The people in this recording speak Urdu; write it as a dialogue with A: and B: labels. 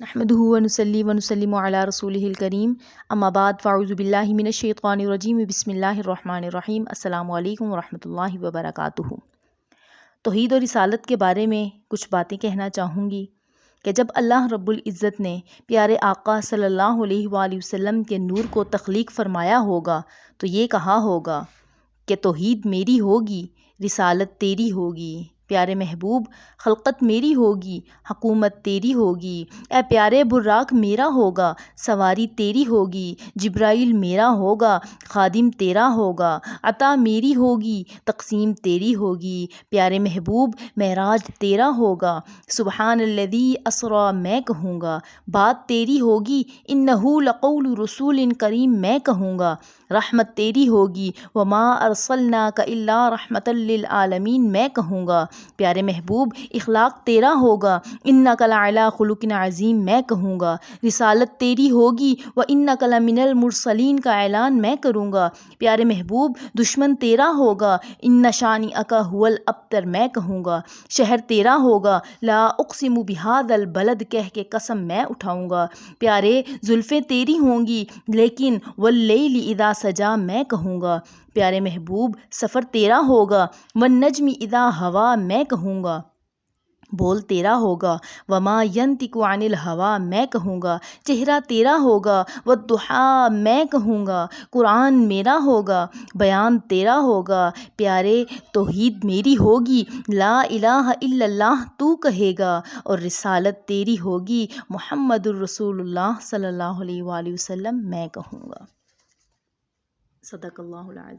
A: نحمده ونصلي ونسلم على رسوله الكريم اما بعد فاعوذ باللہ من الشیطان الرجیم بسم اللہ الرحمن الرحیم السلام علیکم ورحمۃ اللہ وبرکاتہ۔ توحید اور رسالت کے بارے میں کچھ باتیں کہنا چاہوں گی کہ جب اللہ رب العزت نے پیارے آقا صلی اللہ علیہ وآلہ وسلم کے نور کو تخلیق فرمایا ہوگا تو یہ کہا ہوگا کہ توحید میری ہوگی، رسالت تیری ہوگی۔ پیارے محبوب، خلقت میری ہوگی، حکومت تیری ہوگی۔ اے پیارے براق میرا ہوگا، سواری تیری ہوگی۔ جبرائیل میرا ہوگا، خادم تیرا ہوگا۔ عطا میری ہوگی، تقسیم تیری ہوگی۔ پیارے محبوب، معراج تیرا ہوگا۔ سبحان الذی اسریٰ میں کہوں گا، بات تیری ہوگی۔ انہ لقول رسول کریم میں کہوں گا، رحمت تیری ہوگی۔ وما ارسلناک الا رحمۃ للعالمین میں کہوں گا۔ پیارے محبوب، اخلاق تیرا ہوگا۔ انک لعلی خلق عظیم میں کہوں گا۔ رسالت تیری ہوگی۔ وانک لمن المرسلین کا اعلان میں کروں گا۔ پیارے محبوب، دشمن تیرا ہوگا۔ ان شانئک ھو الابتر میں کہوں گا۔ شہر تیرا ہوگا۔ لا اقسم بھذا البلد کہہ کے قسم میں اٹھاؤں گا۔ پیارے، زلفیں تیری ہوں گی لیکن واللیل اذا سجا میں کہوں گا۔ پیارے محبوب، سفر تیرا ہوگا۔ والنجم اذا ہوا میں کہوں گا۔ بول تیرا ہوگا۔ وما ینطق عن الہوا میں کہوں گا۔ چہرہ تیرا ہوگا۔ والضحیٰ میں کہوں گا۔ قرآن میرا ہوگا، بیان تیرا ہوگا۔ پیارے، توحید میری ہوگی، لا الہ الا اللہ تو کہے گا، اور رسالت تیری ہوگی، محمد الرسول اللہ صلی اللہ علیہ وآلہ وسلم میں کہوں گا۔ صدق اللہ العظیم۔